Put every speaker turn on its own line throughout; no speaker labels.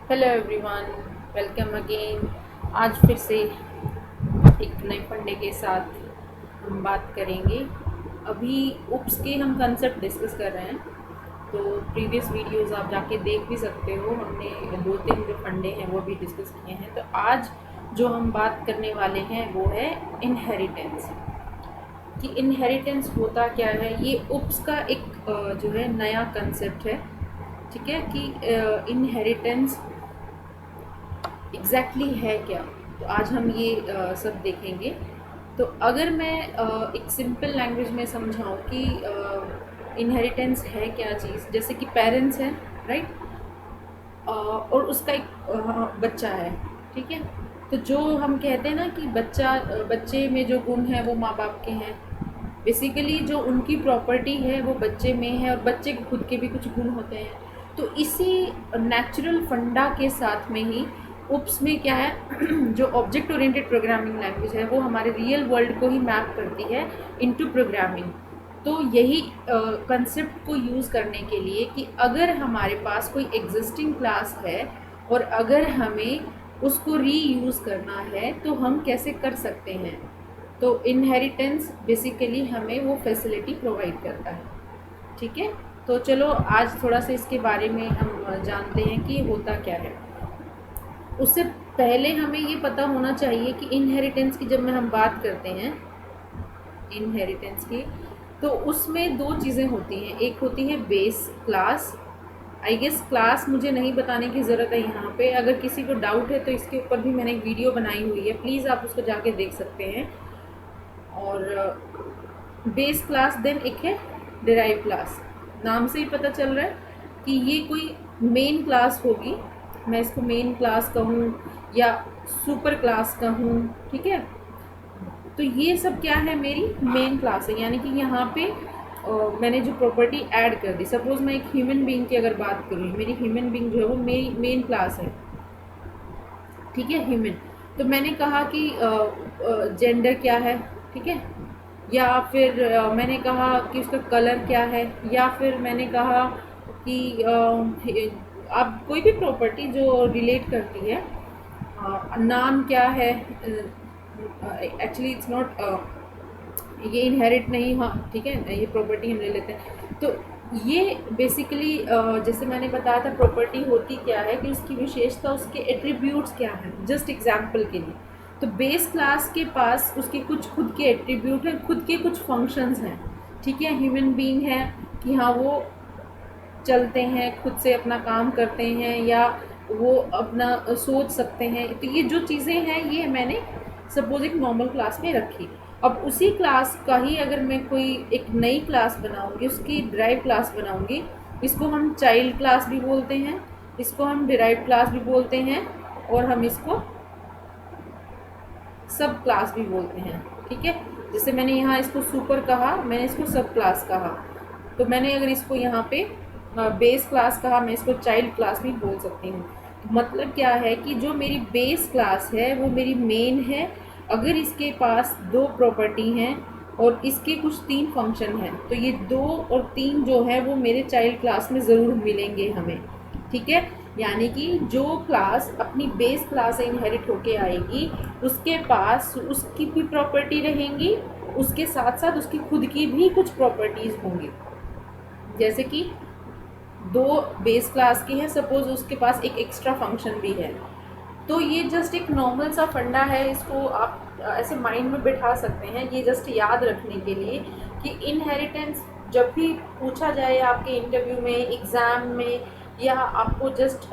Hello everyone, welcome again. आज फिर से एक नए फंडे के साथ हम बात करेंगे। अभी उप्स के हम कंसेप्ट डिस्कस कर रहे हैं, तो प्रीवियस वीडियोस आप जाके देख भी सकते हो। हमने दो तीन जो फंडे हैं वो भी डिस्कस किए हैं। तो आज जो हम बात करने वाले हैं वो है इनहेरिटेंस। कि इनहेरिटेंस होता क्या है, ये उप्स का एक जो है नया कंसेप्ट है। ठीक है कि इनहेरिटेंस एग्जैक्टली है क्या। तो आज हम ये सब देखेंगे। तो अगर मैं एक सिंपल लैंग्वेज में समझाऊँ कि इनहेरिटेंस है क्या चीज़, जैसे कि पेरेंट्स हैं, राइट, और उसका एक बच्चा है। ठीक है, तो जो हम कहते हैं ना कि बच्चे में जो गुण है वो माँ बाप के हैं। बेसिकली जो उनकी प्रॉपर्टी है वो बच्चे में है, और बच्चे के खुद के भी कुछ गुण होते हैं। तो इसी नेचुरल फंडा के साथ में ही उप्स में क्या है जो ऑब्जेक्ट ओरिएंटेड प्रोग्रामिंग लैंग्वेज है वो हमारे रियल वर्ल्ड को ही मैप करती है इनटू प्रोग्रामिंग। तो यही कंसेप्ट को यूज़ करने के लिए कि अगर हमारे पास कोई एग्जिस्टिंग क्लास है और अगर हमें उसको रीयूज़ करना है तो हम कैसे कर सकते हैं। तो इनहेरिटेंस बेसिकली हमें वो फैसिलिटी प्रोवाइड करता है। ठीक है, तो चलो आज थोड़ा सा इसके बारे में हम जानते हैं कि होता क्या है। उससे पहले हमें ये पता होना चाहिए कि इनहेरिटेंस की जब में हम बात करते हैं इनहेरिटेंस की, तो उसमें दो चीज़ें होती हैं। एक होती है base class. I guess class मुझे नहीं बताने की ज़रूरत है यहाँ पे। अगर किसी को डाउट है तो इसके ऊपर भी मैंने एक वीडियो बनाई हुई है, प्लीज़ आप उसको जाके देख सकते हैं। और बेस क्लास, देन एक है डिराइव क्लास। नाम से ही पता चल रहा है कि ये कोई मेन क्लास होगी। मैं इसको मेन क्लास कहूँ या सुपर क्लास कहूँ, ठीक है। तो ये सब क्या है, मेरी मेन क्लास है। यानी कि यहाँ पे मैंने जो प्रॉपर्टी ऐड कर दी। सपोज मैं एक ह्यूमन बीइंग की अगर बात करूँ, मेरी ह्यूमन बीइंग जो है वो मेरी मेन क्लास है। ठीक है, ह्यूमन। तो मैंने कहा कि जेंडर क्या है, ठीक है, या फिर मैंने कहा कि उसका कलर क्या है, या फिर मैंने कहा कि आप कोई भी प्रॉपर्टी जो रिलेट करती है, नाम क्या है। एक्चुअली इट्स नॉट, ये इनहेरिट नहीं, हाँ ठीक है, ये प्रॉपर्टी हम ले लेते हैं। तो ये बेसिकली जैसे मैंने बताया था, प्रॉपर्टी होती क्या है कि उसकी विशेषता, उसके एट्रीब्यूट्स क्या हैं। जस्ट एग्जांपल के लिए, तो बेस क्लास के पास उसके कुछ खुद के एट्रीब्यूट हैं, खुद के कुछ फंक्शंस हैं। ठीक है, ह्यूमन बीइंग है कि हाँ वो चलते हैं, खुद से अपना काम करते हैं, या वो अपना सोच सकते हैं। तो ये जो चीज़ें हैं ये मैंने सपोज एक नॉर्मल क्लास में रखी। अब उसी क्लास का ही अगर मैं कोई एक नई क्लास बनाऊंगी, उसकी डिराइव क्लास बनाऊंगी, इसको हम चाइल्ड क्लास भी बोलते हैं, इसको हम डिराइव क्लास भी बोलते हैं, और हम इसको सब क्लास भी बोलते हैं। ठीक है, जैसे मैंने यहाँ इसको सुपर कहा, मैंने इसको सब क्लास कहा। तो मैंने अगर इसको यहाँ पे बेस क्लास कहा, मैं इसको चाइल्ड क्लास भी बोल सकती हूँ। मतलब क्या है कि जो मेरी बेस क्लास है वो मेरी मेन है। अगर इसके पास दो प्रॉपर्टी हैं और इसके कुछ तीन फंक्शन हैं, तो ये दो और तीन जो है वो मेरे चाइल्ड क्लास में ज़रूर मिलेंगे हमें। ठीक है, यानी कि जो क्लास अपनी बेस क्लास से इनहेरिट होके आएगी, उसके पास उसकी भी प्रॉपर्टी रहेंगी, उसके साथ साथ उसकी खुद की भी कुछ प्रॉपर्टीज़ होंगी। जैसे कि दो बेस क्लास की है, सपोज उसके पास एक एक्स्ट्रा फंक्शन भी है। तो ये जस्ट एक नॉर्मल सा फंडा है, इसको आप ऐसे माइंड में बिठा सकते हैं, ये जस्ट याद रखने के लिए कि इनहेरिटेंस जब भी पूछा जाए आपके इंटरव्यू में, एग्ज़ाम में, या आपको जस्ट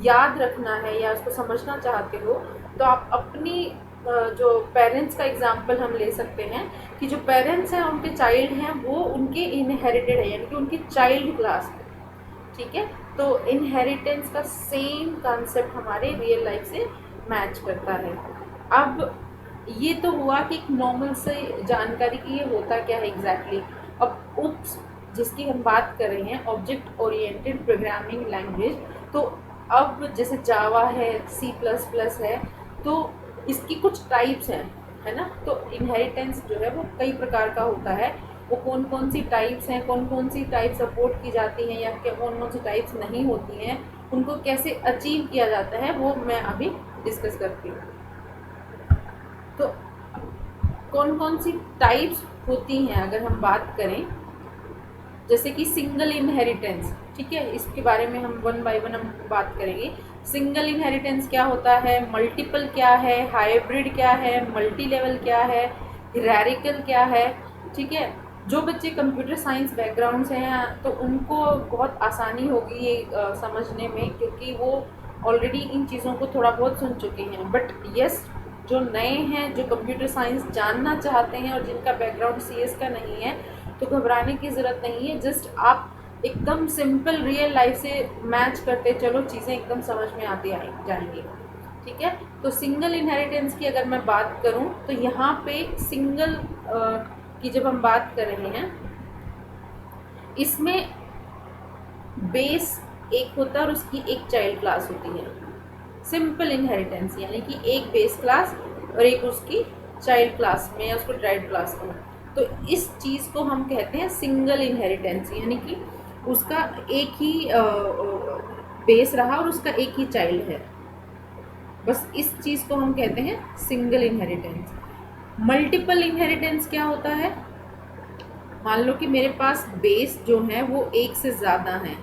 याद रखना है या उसको समझना चाहते हो, तो आप अपनी जो पेरेंट्स का एग्जांपल हम ले सकते हैं कि जो पेरेंट्स हैं उनके चाइल्ड हैं वो उनके इनहेरिटेड है, यानी कि उनकी चाइल्ड क्लास है। ठीक है, तो इनहेरिटेंस का सेम कॉन्सेप्ट हमारे रियल लाइफ से मैच करता है। अब ये तो हुआ कि एक नॉर्मल से जानकारी की ये होता क्या है एग्जैक्टली। अब उप्स जिसकी हम बात कर रहे हैं, ऑब्जेक्ट ओरिएंटेड प्रोग्रामिंग लैंग्वेज, तो अब जैसे जावा है, सी प्लस प्लस है, तो इसकी कुछ टाइप्स हैं, है ना। तो इनहेरिटेंस जो है वो कई प्रकार का होता है। वो कौन कौन सी टाइप्स हैं, कौन कौन सी टाइप सपोर्ट की जाती हैं, या कौन कौन सी टाइप्स नहीं होती हैं, उनको कैसे अचीव किया जाता है वो मैं अभी डिस्कस करती हूँ। तो कौन कौन सी टाइप्स होती हैं अगर हम बात करें, जैसे कि सिंगल इनहेरिटेंस, ठीक है, इसके बारे में हम वन बाय वन हम बात करेंगे। सिंगल इनहेरिटेंस क्या होता है, मल्टीपल क्या है, हाइब्रिड क्या है, मल्टी लेवल क्या है, हिरारिकल क्या है, ठीक है। जो बच्चे कंप्यूटर साइंस बैकग्राउंड से हैं तो उनको बहुत आसानी होगी ये समझने में, क्योंकि वो ऑलरेडी इन चीज़ों को थोड़ा बहुत सुन चुके हैं। बट यस, जो नए हैं, जो कंप्यूटर साइंस जानना चाहते हैं और जिनका बैकग्राउंड सीएस का नहीं है, तो घबराने की ज़रूरत नहीं है। जस्ट आप एकदम सिंपल रियल लाइफ से मैच करते चलो, चीज़ें एकदम समझ में आती जाएंगी, ठीक है। तो सिंगल इनहेरिटेंस की अगर मैं बात करूं तो यहाँ पे सिंगल की जब हम बात कर रहे हैं, इसमें बेस एक होता है और उसकी एक चाइल्ड क्लास होती है। सिंपल इनहेरिटेंस यानी कि एक बेस क्लास और एक उसकी चाइल्ड क्लास में या उसको ड्राइव क्लास में, तो इस चीज़ को हम कहते हैं सिंगल इनहेरिटेंस, यानी कि उसका एक ही बेस रहा और उसका एक ही चाइल्ड है। बस इस चीज़ को हम कहते हैं सिंगल इनहेरिटेंस। मल्टीपल इनहेरिटेंस क्या होता है, मान लो कि मेरे पास बेस जो है वो एक से ज़्यादा है,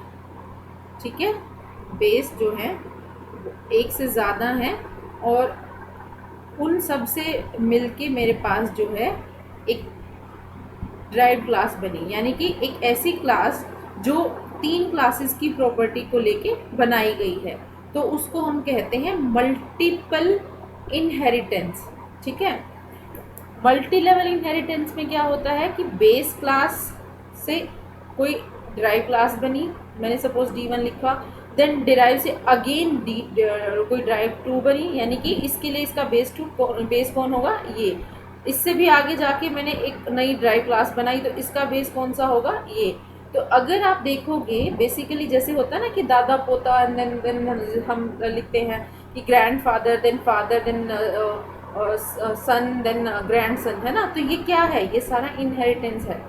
ठीक है, बेस जो है एक से ज़्यादा है और उन सब से मिलके मेरे पास जो है एक ड्राइव क्लास बनी, यानी कि एक ऐसी क्लास जो 3 क्लासेस की प्रॉपर्टी को लेके बनाई गई है, तो उसको हम कहते हैं मल्टीपल इनहेरिटेंस, ठीक है। मल्टी लेवल इनहेरिटेंस में क्या होता है कि बेस क्लास से कोई ड्राइव क्लास बनी, मैंने सपोज D1 लिखा, देन डिराइव से अगेन कोई ड्राइव 2 बनी, यानी कि इसके लिए इसका बेस कौन होगा, ये। इससे भी आगे जाके मैंने एक नई ड्राइव क्लास बनाई तो इसका बेस कौन सा होगा, ये। तो अगर आप देखोगे बेसिकली जैसे होता है ना कि दादा पोता, देन हम लिखते हैं कि ग्रैंडफादर, देन फादर, देन सन, देन ग्रैंडसन, है ना। तो ये क्या है, ये सारा इनहेरिटेंस है।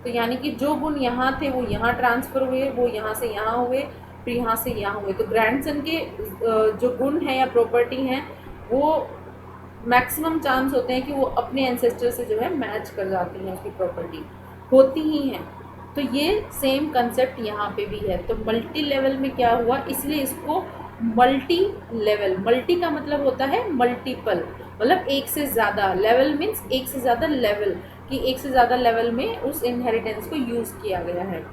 तो यानी कि जो गुण यहाँ थे वो यहाँ ट्रांसफ़र हुए, वो यहाँ से यहाँ हुए, फिर यहाँ से यहाँ हुए। तो ग्रैंडसन के जो गुण हैं या प्रॉपर्टी हैं वो मैक्सिमम चांस होते हैं कि वो अपने एंसेस्टर से जो है मैच कर जाती हैं, उसकी प्रॉपर्टी होती ही हैं। तो ये सेम कंसेप्ट यहाँ पे भी है। तो मल्टी लेवल में क्या हुआ, इसलिए इसको मल्टी लेवल, मल्टी का मतलब होता है मल्टीपल, मतलब एक से ज़्यादा, लेवल मीन्स एक से ज़्यादा लेवल, कि एक से ज़्यादा लेवल में उस इनहेरिटेंस को यूज़ किया गया है,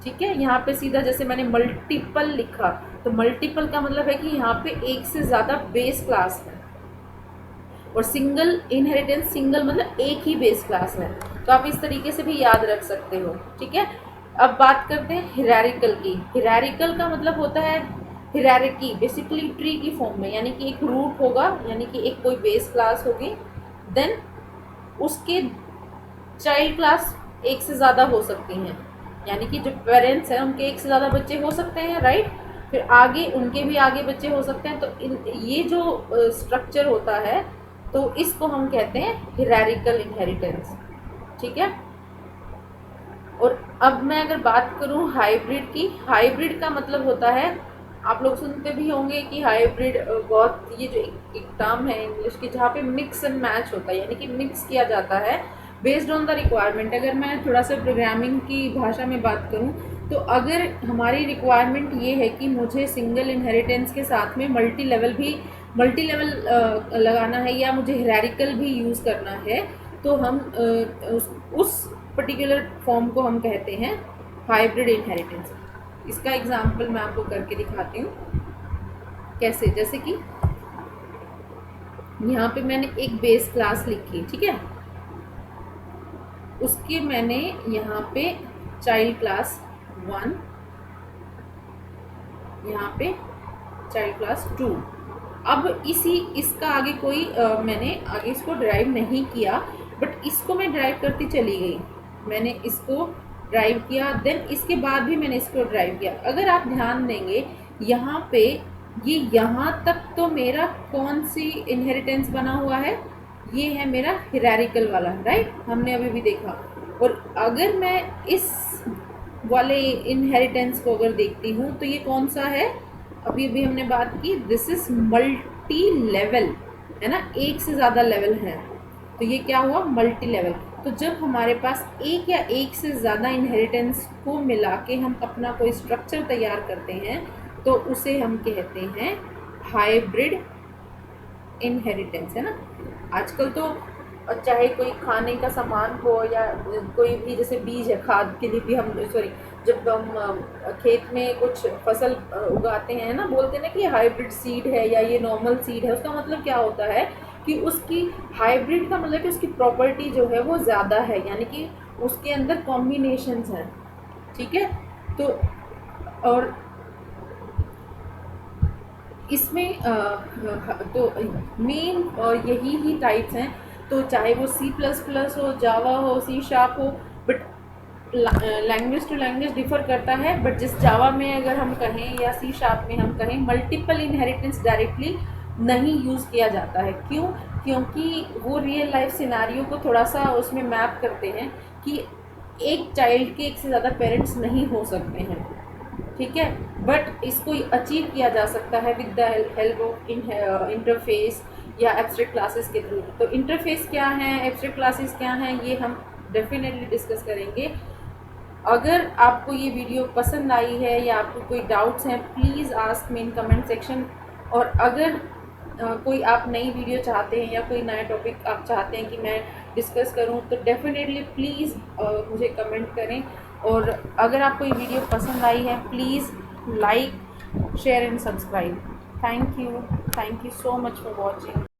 ठीक है। यहाँ पे सीधा जैसे मैंने मल्टीपल लिखा, तो मल्टीपल का मतलब है कि यहाँ पे एक से ज़्यादा बेस क्लास है, और सिंगल इनहेरिटेंस, सिंगल मतलब एक ही बेस क्लास है। तो आप इस तरीके से भी याद रख सकते हो, ठीक है। अब बात करते हैं हिरारिकल की। हिरारिकल का मतलब होता है हिरारिकी, बेसिकली ट्री की फॉर्म में, यानी कि एक रूट होगा, यानी कि एक कोई बेस क्लास होगी, देन उसके चाइल्ड क्लास एक से ज़्यादा हो सकती हैं, यानी कि जो पेरेंट्स हैं उनके एक से ज़्यादा बच्चे हो सकते हैं, राइट। फिर आगे उनके भी आगे बच्चे हो सकते हैं। तो ये जो स्ट्रक्चर होता है तो इसको हम कहते हैं हिरारिकल इनहेरिटेंस, ठीक है। और अब मैं अगर बात करूं हाइब्रिड की, हाइब्रिड का मतलब होता है, आप लोग सुनते भी होंगे कि हाइब्रिड बहुत, ये जो एक टर्म है इंग्लिश की जहाँ पे मिक्स एंड मैच होता है, यानी कि मिक्स किया जाता है बेस्ड ऑन द रिक्वायरमेंट। अगर मैं थोड़ा सा प्रोग्रामिंग की भाषा में बात करूं तो अगर हमारी रिक्वायरमेंट ये है कि मुझे सिंगल इनहेरिटेंस के साथ में मल्टी लेवल लगाना है या मुझे हिरारिकल भी यूज़ करना है, तो हम उस पर्टिकुलर फॉर्म को हम कहते हैं हाइब्रिड इनहेरिटेंस। इसका एग्जांपल मैं आपको करके दिखाती हूँ कैसे। जैसे कि यहाँ पे मैंने एक बेस क्लास लिखी, ठीक है, उसके मैंने यहाँ पे चाइल्ड क्लास 1, यहाँ पे चाइल्ड क्लास 2। अब इसका आगे कोई मैंने आगे इसको ड्राइव नहीं किया, बट इसको मैं ड्राइव करती चली गई, मैंने इसको ड्राइव किया, देन इसके बाद भी मैंने इसको ड्राइव किया। अगर आप ध्यान देंगे यहाँ पे ये यहाँ तक तो मेरा कौन सी इनहेरिटेंस बना हुआ है, ये है मेरा हिरारिकल वाला, राइट, हमने अभी भी देखा। और अगर मैं इस वाले इनहेरिटेंस को अगर देखती हूँ तो ये कौन सा है, अभी अभी हमने बात की, दिस इज मल्टी लेवल, है ना, एक से ज़्यादा लेवल है, तो ये क्या हुआ, मल्टी लेवल। तो जब हमारे पास एक या एक से ज़्यादा इनहेरिटेंस को मिला के हम अपना कोई स्ट्रक्चर तैयार करते हैं तो उसे हम कहते हैं हाइब्रिड इनहेरिटेंस, है ना। आजकल तो चाहे कोई खाने का सामान हो या कोई भी, जैसे बीज है, खाद के लिए भी हम, सॉरी, जब हम खेत में कुछ फसल उगाते हैं ना, बोलते हैं ना कि हाइब्रिड सीड है या ये नॉर्मल सीड है, उसका मतलब क्या होता है कि उसकी हाइब्रिड का मतलब कि उसकी प्रॉपर्टी जो है वो ज़्यादा है, यानी कि उसके अंदर कॉम्बिनेशंस हैं, ठीक है। तो और इसमें तो मेन यही ही टाइप्स हैं, तो चाहे वो C++ हो, जावा हो, C शार्प हो, but language to language differ करता है। बट जिस जावा में अगर हम कहें या C शार्प में हम कहें, मल्टीपल इनहेरिटेंस डायरेक्टली नहीं यूज़ किया जाता है। क्यों? क्योंकि वो रियल लाइफ सिनारियो को थोड़ा सा उसमें मैप करते हैं कि एक चाइल्ड के एक से ज़्यादा पेरेंट्स नहीं हो सकते हैं, ठीक है। बट इसको अचीव किया जा सकता है with the help of interface या एब्स्ट्रैक्ट क्लासेस के थ्रू। तो इंटरफेस क्या है, एब्स्ट्रैक्ट क्लासेस क्या हैं, ये हम डेफिनेटली डिस्कस करेंगे। अगर आपको ये वीडियो पसंद आई है या आपको कोई डाउट्स हैं, please ask me in comment section. और अगर कोई आप नई वीडियो चाहते हैं या कोई नया टॉपिक आप चाहते हैं कि मैं डिस्कस करूं, तो डेफिनेटली प्लीज़ मुझे कमेंट करें। और अगर आपको ये वीडियो पसंद आई है, please like, share and subscribe. Thank you so much for watching.